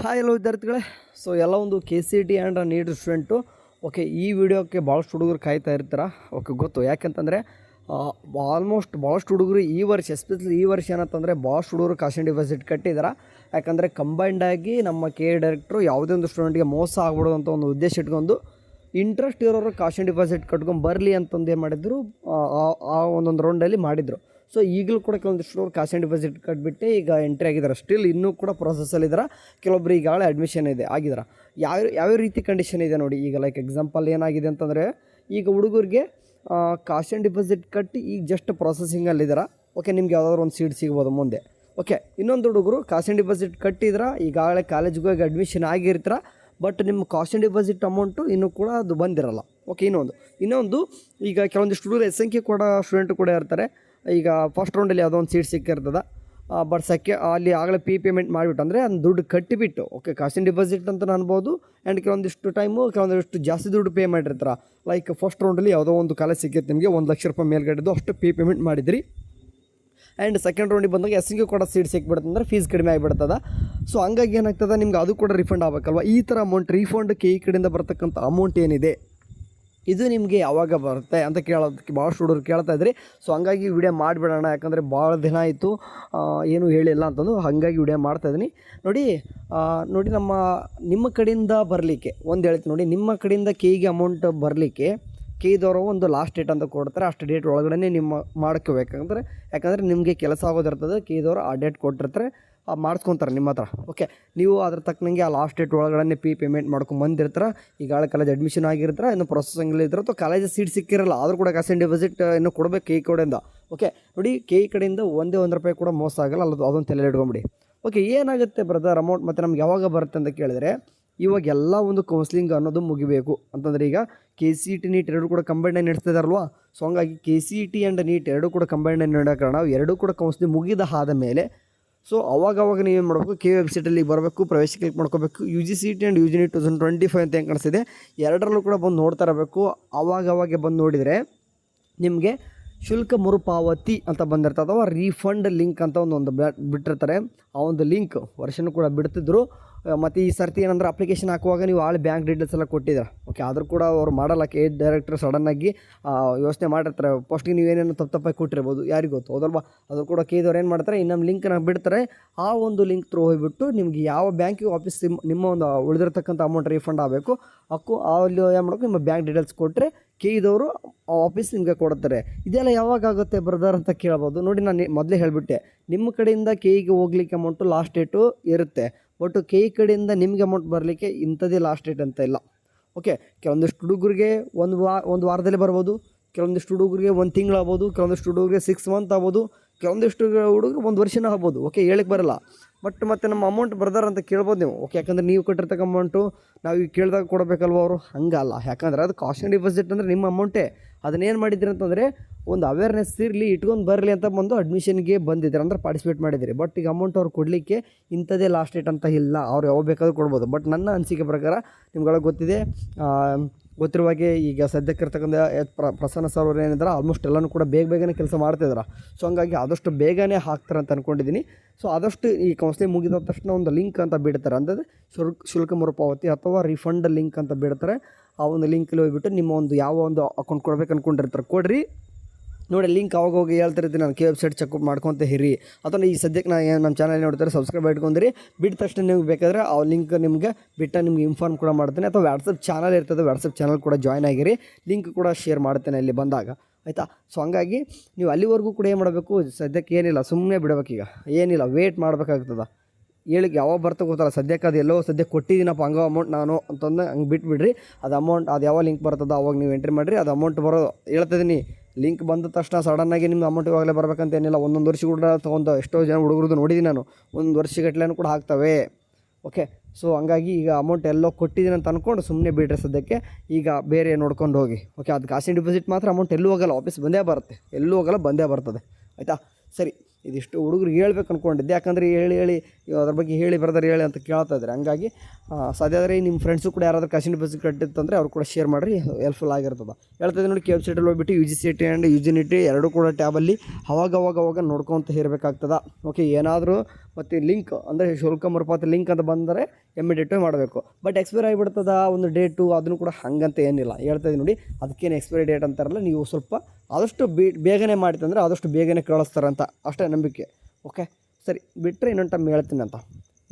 Hi ಎಲ್ಲೋ ವಿದ್ಯಾರ್ಥಿಗಳೇ. So ಎಲ್ಲ ಒಂದು KCET and NEET student okay ಈ ವಿಡಿಯೋಕ್ಕೆ ಭಾಳಷ್ಟು ಹುಡುಗರು ಕಾಯ್ತಾ ಇರ್ತಾರೆ. ಓಕೆ ಗೊತ್ತು ಯಾಕೆಂತಂದರೆ ಭಾಳಷ್ಟು ಹುಡುಗರು ಈ ವರ್ಷ ಎಸ್ಪೆಷಲಿ ಈ ವರ್ಷ ಏನಂತಂದರೆ ಭಾಳಷ್ಟು ಹುಡುಗರು ಕಾಸ್ಟ್ ಡಿಪಾಸಿಟ್ ಕಟ್ಟಿದ್ದಾರೆ. ಯಾಕಂದರೆ ಕಂಬೈಂಡಾಗಿ ನಮ್ಮ ಡೈರೆಕ್ಟ್ರು ಯಾವುದೇ ಒಂದು ಸ್ಟೂಡೆಂಟ್ಗೆ ಮೋಸ ಆಗ್ಬಿಡೋದು ಅಂತ ಒಂದು ಉದ್ದೇಶ ಇಟ್ಕೊಂಡು ಇಂಟ್ರೆಸ್ಟ್ ಇರೋರು ಕಾಸ್ಟ್ ಡಿಪಾಸಿಟ್ ಕಟ್ಕೊಂಡು ಬರಲಿ ಅಂತಂದು ಏನು ಮಾಡಿದ್ರು, ಆ ಒಂದೊಂದು ರೌಂಡಲ್ಲಿ ಮಾಡಿದರು. ಸೊ ಈಗಲೂ ಕೂಡ ಕೆಲವೊಂದಿಷ್ಟು ಹುಡುಗರು ಕಾಸ್ಟ್ ಡಿಪಾಸಿಟ್ ಕಟ್ಬಿಟ್ಟು ಈಗ ಎಂಟ್ರಿ ಆಗಿದ್ದಾರೆ. ಸ್ಟಿಲ್ ಇನ್ನೂ ಕೂಡ ಪ್ರೊಸೆಸಲ್ಲಿದ್ದಾರೆ. ಕೆಲವೊಬ್ಬರು ಈಗಾಗಲೇ ಅಡ್ಮಿಷನ್ ಆಗಿದ್ದಾರೆ. ಯಾವ ರೀತಿ ಕಂಡೀಷನ್ ಇದೆ ನೋಡಿ. ಈಗ ಲೈಕ್ ಎಕ್ಸಾಂಪಲ್ ಏನಾಗಿದೆ ಅಂತಂದರೆ, ಈಗ ಹುಡುಗರಿಗೆ ಕಾಸ್ಟ್ ಡಿಪಾಸಿಟ್ ಕಟ್ಟಿ ಈಗ ಜಸ್ಟ್ ಪ್ರೊಸೆಸಿಂಗಲ್ಲಿದ್ದಾರೆ. ಓಕೆ, ನಿಮ್ಗೆ ಯಾವುದಾದ್ರು ಒಂದು ಸೀಟ್ ಸಿಗ್ಬೋದು ಮುಂದೆ. ಓಕೆ, ಇನ್ನೊಂದು ಹುಡುಗರು ಕಾಸ್ಟ್ ಡಿಪಾಸಿಟ್ ಕಟ್ಟಿದ್ರೆ ಈಗಾಗಲೇ ಕಾಲೇಜಿಗೆ ಹೋಗಿ ಅಡ್ಮಿಷನ್ ಆಗಿರ್ತಾರೆ. ಬಟ್ ನಿಮ್ಮ ಕಾಸ್ಟ್ ಡಿಪಾಸಿಟ್ ಅಮೌಂಟು ಇನ್ನೂ ಕೂಡ ಅದು ಬಂದಿರಲ್ಲ. ಓಕೆ, ಇನ್ನೊಂದು ಈಗ ಕೆಲವೊಂದಿಷ್ಟು ಹುಡುಗರು ಸಂಖ್ಯೆ ಕೂಡ ಸ್ಟೂಡೆಂಟು ಕೂಡ ಇರ್ತಾರೆ. ಈಗ ಫಸ್ಟ್ ರೌಂಡಲ್ಲಿ ಯಾವುದೋ ಒಂದು ಸೀಟ್ ಸಿಕ್ಕಿರ್ತದೆ. ಬಟ್ ಅಲ್ಲಿ ಆಗಲೇ ಪೇಮೆಂಟ್ ಮಾಡಿಬಿಟ್ಟು ಅಂದರೆ ಅದು ದುಡ್ಡು ಕಟ್ಟಿಬಿಟ್ಟು, ಓಕೆ ಕಾಸ್ಟ್ ಡಿಪಾಸಿಟ್ ಅಂತ ಅನ್ಬೋದು. ಆ್ಯಂಡ್ ಕೆಲವೊಂದಿಷ್ಟು ಜಾಸ್ತಿ ದುಡ್ಡು ಪೇ ಮಾಡಿರ್ತಾರೆ. ಲೈಕ್ ಫಸ್ಟ್ ರೌಂಡಲ್ಲಿ ಯಾವುದೋ ಒಂದು ಕಾಲೇಜ್ ಸಿಕ್ಕಿತ್ತು, ನಿಮಗೆ 1 ಲಕ್ಷ ರೂಪಾಯಿ ಮೇಲ್ಗಡೆದು ಅಷ್ಟು ಪೇಮೆಂಟ್ ಮಾಡಿದ್ರಿ. ಆ್ಯಂಡ್ ಸೆಕೆಂಡ್ ರೌಂಡಿಗೆ ಬಂದಾಗ ಎಸ್ಸಿಗೆ ಕೂಡ ಸೀಟ್ ಸಿಕ್ಬಿಡುತ್ತೆ, ಅಂದರೆ ಫೀಸ್ ಕಡಿಮೆ ಆಗಿಬಿಡ್ತದೆ. ಸೊ ಹಂಗಾಗಿ ಏನಾಗ್ತದೆ, ನಿಮ್ಗೆ ಅದು ಕೂಡ ರಿಫಂಡ್ ಆಗಬೇಕಲ್ವ. ಈ ಥರ ಅಮೌಂಟ್ ರೀಫಂಡ್ ಈ ಕಡೆಯಿಂದ ಬರ್ತಕ್ಕಂಥ ಅಮೌಂಟ್ ಏನಿದೆ ಇದು ನಿಮಗೆ ಯಾವಾಗ ಬರುತ್ತೆ ಅಂತ ಕೇಳೋದಕ್ಕೆ ಭಾಳಷ್ಟು ಹುಡುಗರು ಕೇಳ್ತಾ ಇದ್ರಿ. ಸೊ ಹಂಗಾಗಿ ವಿಡಿಯೋ ಮಾಡಿಬಿಡೋಣ, ಯಾಕಂದರೆ ಭಾಳ ದಿನ ಆಯಿತು ಏನೂ ಹೇಳಿಲ್ಲ ಅಂತಂದು ಹಾಗಾಗಿ ವಿಡಿಯೋ ಮಾಡ್ತಾಯಿದ್ದೀನಿ. ನೋಡಿ ನಿಮ್ಮ ಕಡೆಯಿಂದ ಬರಲಿಕ್ಕೆ ಒಂದು ಹೇಳ್ತೀನಿ ನೋಡಿ. ನಿಮ್ಮ ಕಡೆಯಿಂದ ಕೆಗೆ ಅಮೌಂಟ್ ಬರಲಿಕ್ಕೆ ಕೆದವರು ಒಂದು ಲಾಸ್ಟ್ ಡೇಟ್ ಅಂತ ಕೊಡ್ತಾರೆ. ಅಷ್ಟು ಡೇಟ್ ಒಳಗಡೆ ನಿಮ್ಮ ಮಾಡ್ಕೋಬೇಕಂದ್ರೆ, ಯಾಕಂದರೆ ನಿಮಗೆ ಕೆಲಸ ಆಗೋದಿರ್ತದೆ. ಕೆದವರು ಆ ಡೇಟ್ ಕೊಟ್ಟಿರ್ತಾರೆ, ಮಾಡಿಸ್ಕೊತಾರೆ ನಿಮ್ಮ ಹತ್ರ. ಓಕೆ, ನೀವು ಅದ್ರ ತಕ್ಕನಂಗೆ ಆ ಲಾಸ್ಟ್ ಡೇಟ್ ಒಳಗಡೆ ಪೇಮೆಂಟ್ ಮಾಡ್ಕೊಂಡು ಬಂದಿರ್ತಾರೆ. ಈಗಾಗಲೇ ಕಾಲೇಜ್ ಅಡ್ಮಿಷನ್ ಆಗಿರ್ತಾರೆ, ಇನ್ನು ಪ್ರೊಸೆಸಿಂಗಲ್ಲಿ ಇದ್ರೆ ಅಥವಾ ಕಾಲೇಜ್ ಸೀಟ್ ಸಿಕ್ಕಿರಲ್ಲ, ಆದರೂ ಕೂಡ ಕಾಸ್ಟ್ ಡಿಪಾಸಿಟ್ ಇನ್ನೂ ಕೊಡಬೇಕು ಕೆ ಕಡೆಯಿಂದ. ಓಕೆ ನೋಡಿ, ಕೆ ಕಡೆಯಿಂದ ಒಂದೇ ₹1 ಕೂಡ ಮೋಸ ಆಗಲ್ಲ, ಅದೊಂದು ತಲೆ ಇಟ್ಕೊಂಬಿಡಿ. ಓಕೆ, ಏನಾಗುತ್ತೆ ಬ್ರದರ್ ಅಮೌಂಟ್ ಮತ್ತು ನಮ್ಗೆ ಯಾವಾಗ ಬರುತ್ತೆ ಅಂತ ಕೇಳಿದರೆ, ಇವಾಗ ಎಲ್ಲ ಒಂದು ಕೌನ್ಸ್ಲಿಂಗ್ ಅನ್ನೋದು ಮುಗಿಬೇಕು ಅಂತಂದರೆ, ಈಗ KCET ನೀಟ್ ಎರಡೂ ಕೂಡ ಕಂಬೈಂಡ್ ನಡೆಸ್ತಿದಾರಲ್ವ. ಸೊ ಹಂಗಾಗಿ KCET ಆ್ಯಂಡ್ ನೀಟ್ ಎರಡೂ ಕೂಡ ಕಂಬೈಂಡ್ ನಡೆಯೋ ಕಾರಣ ಎರಡೂ ಕೂಡ ಕೌನ್ಸ್ಲಿಂಗ್ ಮುಗಿದ ಆದ ಮೇಲೆ ಸೊ ಅವಾಗ ನೀವೇನು ಮಾಡಬೇಕು, ಕೆ ವೆಬ್ಸೈಟಲ್ಲಿ ಬರಬೇಕು, ಪ್ರವೇಶ ಕ್ಲಿಕ್ ಮಾಡ್ಕೋಬೇಕು. UGCET ಆ್ಯಂಡ್ UG NEET 2025 ಅಂತ ಹೆಂಗೆ ಕಾಣಿಸ್ತಿದೆ, ಎರಡರಲ್ಲೂ ಕೂಡ ಬಂದು ನೋಡ್ತಾ ಇರಬೇಕು. ಅವಾಗೆ ಬಂದು ನೋಡಿದರೆ ನಿಮಗೆ ಶುಲ್ಕ ಮರುಪಾವತಿ ಅಂತ ಬಂದಿರ್ತದೆ, ಅಥವಾ ರೀಫಂಡ್ ಲಿಂಕ್ ಅಂತ ಒಂದು ಬಿಟ್ಟಿರ್ತಾರೆ. ಆ ಒಂದು ಲಿಂಕ್ ವರ್ಷನೂ ಕೂಡ ಬಿಡ್ತಿದ್ರು. ಮತ್ತು ಈ ಸರ್ತಿ ಏನಂದ್ರೆ ಅಪ್ಲಿಕೇಶನ್ ಹಾಕುವಾಗ ನೀವು ಬ್ಯಾಂಕ್ ಡೀಟೇಲ್ಸ್ ಎಲ್ಲ ಕೊಟ್ಟಿದ್ದಾರೆ. ಓಕೆ, ಆದರೂ ಕೂಡ ಅವ್ರು ಮಾಡಲ್ಲ. ಡೈರೆಕ್ಟರ್ ಸಡನ್ನಾಗಿ ಯೋಚನೆ ಮಾಡಿರ್ತಾರೆ. ಫಸ್ಟಿಗೆ ನೀವೇನೇನು ತಪ್ಪಾಗಿ ಕೊಟ್ಟಿರ್ಬೋದು, ಯಾರಿಗೂ ಗೊತ್ತು, ಹೌದಲ್ವಾ. ಅದ್ರ ಕೂಡ ಕೇದವ್ರು ಏನು ಮಾಡ್ತಾರೆ, ನಮ್ಮ ಲಿಂಕ್ನ ಬಿಡ್ತಾರೆ. ಆ ಒಂದು ಲಿಂಕ್ ತ್ರೂ ಹೋಗಿಬಿಟ್ಟು ನಿಮ್ಗೆ ಯಾವ ಬ್ಯಾಂಕಿಗೆ ವಾಪಸ್ ನಿಮ್ಮ ಒಂದು ಉಳಿದಿರ್ತಕ್ಕಂಥ ಅಮೌಂಟ್ ರೀಫಂಡ್ ಆಗಬೇಕು, ಅಲ್ಲಿ ಏನು ಮಾಡಬೇಕು, ನಿಮ್ಮ ಬ್ಯಾಂಕ್ ಡೀಟೇಲ್ಸ್ ಕೊಟ್ಟರೆ ಕೆಇದವರು ವಾಪಸ್ ನಿಮಗೆ ಕೊಡ್ತಾರೆ. ಇದೆಲ್ಲ ಯಾವಾಗ ಆಗುತ್ತೆ ಬ್ರದರ್ ಅಂತ ಕೇಳ್ಬೋದು. ನೋಡಿ, ನಾನು ಮೊದಲೇ ಹೇಳಿಬಿಟ್ಟೆ, ನಿಮ್ಮ ಕಡೆಯಿಂದ ಕೆಇಗೆ ಹೋಗ್ಲಿಕ್ಕೆ ಅಮೌಂಟು ಲಾಸ್ಟ್ ಡೇಟು ಇರುತ್ತೆ. ಬಟ್ ಕೆಇ ಕಡೆಯಿಂದ ನಿಮಗೆ ಅಮೌಂಟ್ ಬರಲಿಕ್ಕೆ ಇಂಥದ್ದೇ ಲಾಸ್ಟ್ ಡೇಟ್ ಅಂತ ಇಲ್ಲ. ಓಕೆ, ಕೆಲವೊಂದಿಷ್ಟು ಹುಡುಗರಿಗೆ ಒಂದು ವಾರದಲ್ಲೇ ಬರ್ಬೋದು, ಕೆಲವೊಂದಿಷ್ಟು ಹುಡುಗರಿಗೆ 1 ತಿಂಗಳು ಆಗ್ಬೋದು, ಕೆಲವೊಂದಿಷ್ಟು ಹುಡುಗರಿಗೆ 6 ಮಂತ್ ಆಗ್ಬೋದು, ಕೆಲವೊಂದಿಷ್ಟು ಹುಡುಗರು 1 ವರ್ಷನೂ ಆಗ್ಬೋದು. ಓಕೆ, ಹೇಳಕ್ಕೆ ಬರಲ್ಲ. ಬಟ್ ಮತ್ತು ನಮ್ಮ ಅಮೌಂಟ್ ಬ್ರದರ್ ಅಂತ ಕೇಳ್ಬೋದು ನೀವು. ಓಕೆ, ಯಾಕಂದರೆ ನೀವು ಕಟ್ಟಿರ್ತಕ್ಕ ಅಮೌಂಟು ನಾವು ಈಗ ಕೇಳಿದಾಗ ಕೊಡಬೇಕಲ್ವ ಅವರು, ಹಂಗಲ್ಲ. ಯಾಕಂದರೆ ಅದು ಕಾಸ್ಟ್ ಡಿಪಾಸಿಟ್ ಅಂದರೆ ನಿಮ್ಮ ಅಮೌಂಟೇ. ಅದನ್ನೇನು ಮಾಡಿದ್ರಿ ಅಂತಂದರೆ, ಒಂದು ಅವೇರ್ನೆಸ್ ಇರಲಿ, ಇಟ್ಕೊಂಡು ಬರಲಿ ಅಂತ ಬಂದು ಅಡ್ಮಿಷನ್ಗೆ ಬಂದಿದ್ದಾರೆ, ಅಂದರೆ ಪಾರ್ಟಿಸಿಪೇಟ್ ಮಾಡಿದ್ದೀರಿ. ಬಟ್ ಈಗ ಅಮೌಂಟ್ ಅವ್ರು ಕೊಡಲಿಕ್ಕೆ ಇಂಥದ್ದೇ ಲಾಸ್ಟ್ ಡೇಟ್ ಅಂತ ಇಲ್ಲ, ಅವ್ರು ಯಾವಾಗ ಬೇಕಾದ್ರೂ ಕೊಡ್ಬೋದು. ಬಟ್ ನನ್ನ ಅನಿಸಿಕೆ ಪ್ರಕಾರ ನಿಮ್ಗಳಿಗೆ ಗೊತ್ತಿರುವಾಗೆ ಈಗ ಸದ್ಯಕ್ಕಿರ್ತಕ್ಕಂಥ ಪ್ರಸನ್ನ ಸರ್ ಅವ್ರು ಏನಿದ್ದಾರೆ ಆಲ್ಮೋಸ್ಟ್ ಎಲ್ಲನೂ ಕೂಡ ಬೇಗನೆ ಕೆಲಸ ಮಾಡ್ತಿದ್ದಾರೆ. ಸೊ ಹಂಗಾಗಿ ಆದಷ್ಟು ಬೇಗನೆ ಹಾಕ್ತಾರೆ ಅಂತ ಅಂದ್ಕೊಂಡಿದ್ದೀನಿ. ಸೊ ಆದಷ್ಟು ಈ ಕೌನ್ಸ್ಲಿಂಗ್ ಮುಗಿದ ತಕ್ಷಣ ಒಂದು ಲಿಂಕ್ ಅಂತ ಬಿಡ್ತಾರೆ, ಅಂದರೆ ಶುಲ್ಕ ಮರುಪಾವತಿ ಅಥವಾ ರಿಫಂಡ್ ಲಿಂಕ್ ಅಂತ ಬಿಡ್ತಾರೆ. ಆ ಒಂದು ಲಿಂಕಲ್ಲಿ ಹೋಗಿಬಿಟ್ಟು ನಿಮ್ಮ ಒಂದು ಯಾವ ಒಂದು ಅಕೌಂಟ್ ಕೊಡ್ಬೇಕು ಅಂದ್ಕೊಂಡಿರ್ತಾರೆ, ಕೊಡ್ರಿ. ನೋಡಿ, ಲಿಂಕ್ ಅವಾಗ ಹೋಗಿ ಹೇಳ್ತಿರ್ತೀನಿ ನಾನು, ಕೆ ವೆಬ್ಸೈಟ್ ಚೆಕ್ಔಟ್ ಮಾಡ್ಕೊತ ಇರಿ. ಅಥವಾ ಈ ಸದ್ಯಕ್ಕೆ ನಮ್ಮ ಚಾನಲ್ ನೋಡ್ತಾರೆ, ಸಬ್ಸ್ಕ್ರೈಬ್ ಇಟ್ಕೊಂಡಿರಿ. ಬಿಟ್ಟ ತಕ್ಷಣ ನಿಮ್ಗೆ ಬೇಕಾದರೆ ಆ ಲಿಂಕ್ ನಿಮಗೆ ನಿಮ್ಗೆ ಇನ್ಫಾರ್ಮ್ ಕೂಡ ಮಾಡ್ತೇನೆ. ಅಥವಾ ವಾಟ್ಸಪ್ ಚಾನಲ್ ಇರ್ತದೆ, ವಾಟ್ಸಪ್ ಚಾನಲ್ ಕೂಡ ಜಾಯ್ನ್ ಆಗಿರಿ. ಲಿಂಕ್ ಕೂಡ ಶೇರ್ ಮಾಡ್ತೇನೆ ಇಲ್ಲಿ ಬಂದಾಗ, ಆಯಿತಾ. ಸೊ ಹಂಗಾಗಿ ನೀವು ಅಲ್ಲಿವರೆಗೂ ಕೂಡ ಏನು ಮಾಡಬೇಕು, ಸದ್ಯಕ್ಕೆ ಏನಿಲ್ಲ, ಸುಮ್ಮನೆ ಬಿಡಬೇಕೀಗ, ಏನಿಲ್ಲ ವೇಟ್ ಮಾಡಬೇಕಾಗ್ತದೆ. ಹೇಳಿಕ್ಕೆ ಯಾವಾಗ ಬರ್ತಾ ಗೊತ್ತಲ್ಲ. ಸದ್ಯಕ್ಕೆ ಸದ್ಯಕ್ಕೆ ಕೊಟ್ಟಿದ್ದೀನಪ್ಪ ಹಂಗೋ ಅಮೌಂಟ್ ನಾನು ಅಂತಂದು ಹಂಗೆ ಬಿಟ್ಬಿಡ್ರಿ. ಅದು ಅಮೌಂಟ್ ಅದು ಯಾವ ಲಿಂಕ್ ಬರ್ತದೆ ಅವಾಗ ನೀವು ಎಂಟ್ರಿ ಮಾಡಿರಿ. ಅದು ಅಮೌಂಟ್ ಹೇಳ್ತಿದ್ದೀನಿ, ಲಿಂಕ್ ಬಂದ ತಕ್ಷಣ ಸಡನ್ನಾಗಿ ನಿಮ್ಮ ಅಮೌಂಟ್ ಇವಾಗಲೇ ಬರಬೇಕಂತ ಏನಿಲ್ಲ. 1 ವರ್ಷ ಕೂಡ ತೊಗೊಂಡು ಎಷ್ಟೋ ಜನ ಹುಡುಗರದ್ದು ನೋಡಿದ್ದೀನಿ ನಾನು, 1 ವರ್ಷಗಟ್ಟಲೆನೂ ಕೂಡ ಆಗ್ತವೆ. ಓಕೆ, ಸೊ ಹಂಗಾಗಿ ಈಗ ಅಮೌಂಟ್ ಎಲ್ಲೋ ಕೊಟ್ಟಿದ್ದೀನಿ ಅಂತ ಅಂದ್ಕೊಂಡು ಸುಮ್ಮನೆ ಬಿಡ್ರಿ ಸದ್ಯಕ್ಕೆ. ಈಗ ಬೇರೆ ನೋಡ್ಕೊಂಡು ಹೋಗಿ. ಓಕೆ, ಅದು ಕಾಸ್ಟ್ ಡಿಪಾಸಿಟ್ ಮಾತ್ರ ಅಮೌಂಟ್ ಎಲ್ಲೂ ಹೋಗಲ್ಲ, ವಾಪಸ್ ಬಂದೇ ಬರುತ್ತೆ, ಎಲ್ಲೂ ಹೋಗಲ್ಲ, ಬಂದೇ ಬರ್ತದೆ, ಆಯಿತಾ. ಸರಿ, ಇದಿಷ್ಟು ಹುಡುಗರಿಗೆ ಹೇಳ್ಬೇಕು ಅಂದ್ಕೊಂಡಿದ್ದೆ. ಯಾಕಂದರೆ ಹೇಳಿ ಅದ್ರ ಬಗ್ಗೆ ಹೇಳಿ ಬ್ರದರ್ ಹೇಳಿ ಅಂತ ಕೇಳ್ತಾ ಇದ್ದಾರೆ. ಹಂಗಾಗಿ ಸಾಧ್ಯ ಆದರೆ ನಿಮ್ಮ ಫ್ರೆಂಡ್ಸು ಕೂಡ ಯಾರಾದರೂ ಕಸಿನ್ ಬಸ್ ಕಟ್ಟಿತ್ತಂದರೆ ಅವ್ರು ಕೂಡ ಶೇರ್ ಮಾಡಿರಿ, ಹೆಲ್ಪ್ಫುಲ್ ಆಗಿರ್ತದೆ. ಹೇಳ್ತಾಯಿದ್ದೀನಿ ನೋಡಿ, ವೆಬ್ಸೈಟಲ್ಲಿ ಹೋಗ್ಬಿಟ್ಟು UGCET ಆ್ಯಂಡ್ ಯುಜಿನಿಟಿ ಎರಡೂ ಕೂಡ ಟ್ಯಾಬಲ್ಲಿ ಅವಾಗ ನೋಡ್ಕೊತ ಇರಬೇಕಾಗ್ತದೆ. ಓಕೆ, ಏನಾದರೂ ಮತ್ತು ಲಿಂಕ್ ಅಂದರೆ ಶುಲ್ಕ ಮರುಪಾವತಿ ಲಿಂಕ್ ಅಂತ ಬಂದರೆ ಇಮಿಡಿಯೇಟಾಗಿ ಮಾಡಬೇಕು. ಬಟ್ ಎಕ್ಸ್ಪೈರ್ ಆಗಿಬಿಡ್ತದ ಒಂದು ಡೇಟು, ಅದನ್ನು ಕೂಡ ಹಾಗಂತ ಏನಿಲ್ಲ. ಹೇಳ್ತಾಯಿದ್ದೀನಿ ನೋಡಿ, ಅದಕ್ಕೇನು ಎಕ್ಸ್ಪೈರಿ ಡೇಟ್ ಅಂತಾರಲ್ಲ, ನೀವು ಸ್ವಲ್ಪ ಆದಷ್ಟು ಬೇಗನೆ ಮಾಡಿತಂದರೆ ಆದಷ್ಟು ಬೇಗನೆ ಕಳಿಸ್ತಾರಂತ ಅಷ್ಟೇ ನಂಬಿಕೆ. ಓಕೆ ಸರಿ, ಬಿಟ್ಟರೆ ಇನ್ನೊಂದು ಟೈಮ್ ಹೇಳ್ತೀನಿ ಅಂತ.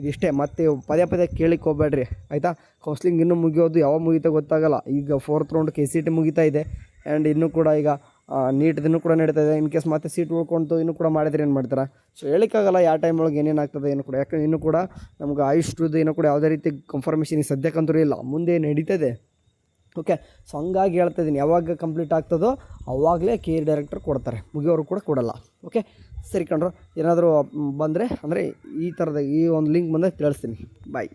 ಇದಿಷ್ಟೇ, ಮತ್ತೆ ಪದೇ ಕೇಳಿಕ್ಕೆ ಹೋಗ್ಬೇಡ್ರಿ ಆಯಿತಾ. ಕೌನ್ಸ್ಲಿಂಗ್ ಇನ್ನೂ ಮುಗಿಯೋದು ಯಾವಾಗ ಮುಗಿತಾ ಗೊತ್ತಾಗಲ್ಲ. ಈಗ 4th ರೌಂಡ್ KCET ಮುಗಿತಾ ಇದೆ, ಆ್ಯಂಡ್ ಇನ್ನೂ ಕೂಡ ಈಗ ನೀಟ್ದಿನ್ನೂ ಕೂಡ ನಡೀತಾ ಇದೆ. ಇನ್ ಕೇಸ್ ಮತ್ತೆ ಸೀಟ್ ಉಳ್ಕೊಂಡು ಇನ್ನೂ ಕೂಡ ಮಾಡಿದ್ರೆ ಏನು ಮಾಡ್ತಾರೆ? ಸೊ ಹೇಳಿಕ್ಕಾಗಲ್ಲ ಯಾವ ಟೈಮ್ ಒಳಗೆ ಏನೇನು ಆಗ್ತದೆ ಏನು ಕೂಡ. ಯಾಕಂದ್ರೆ ಇನ್ನೂ ಕೂಡ ನಮ್ಗೆ ಆಯುಷ್ದು ಇನ್ನೂ ಕೂಡ ಯಾವುದೇ ರೀತಿ ಕನ್ಫರ್ಮೇಷನ್ ಈ ಸದ್ಯಕ್ಕಂತೂ ಇಲ್ಲ, ಮುಂದೆ ನಡೀತದೆ. ಓಕೆ, ಸೊ ಹಂಗಾಗಿ ಹೇಳ್ತಾ ಇದ್ದೀನಿ, ಯಾವಾಗ ಕಂಪ್ಲೀಟ್ ಆಗ್ತದೋ ಅವಾಗಲೇ KE ಡೈರೆಕ್ಟರ್ ಕೊಡ್ತಾರೆ, ಮುಗಿಯೋರು ಕೂಡ ಕೊಡಲ್ಲ. ಓಕೆ ಸರಿ ಕಣ್ರು, ಏನಾದರೂ ಬಂದರೆ ಅಂದರೆ ಈ ಥರದ ಈ ಒಂದು ಲಿಂಕ್ ಬಂದರೆ ತಿಳಿಸ್ತೀನಿ. ಬಾಯ್.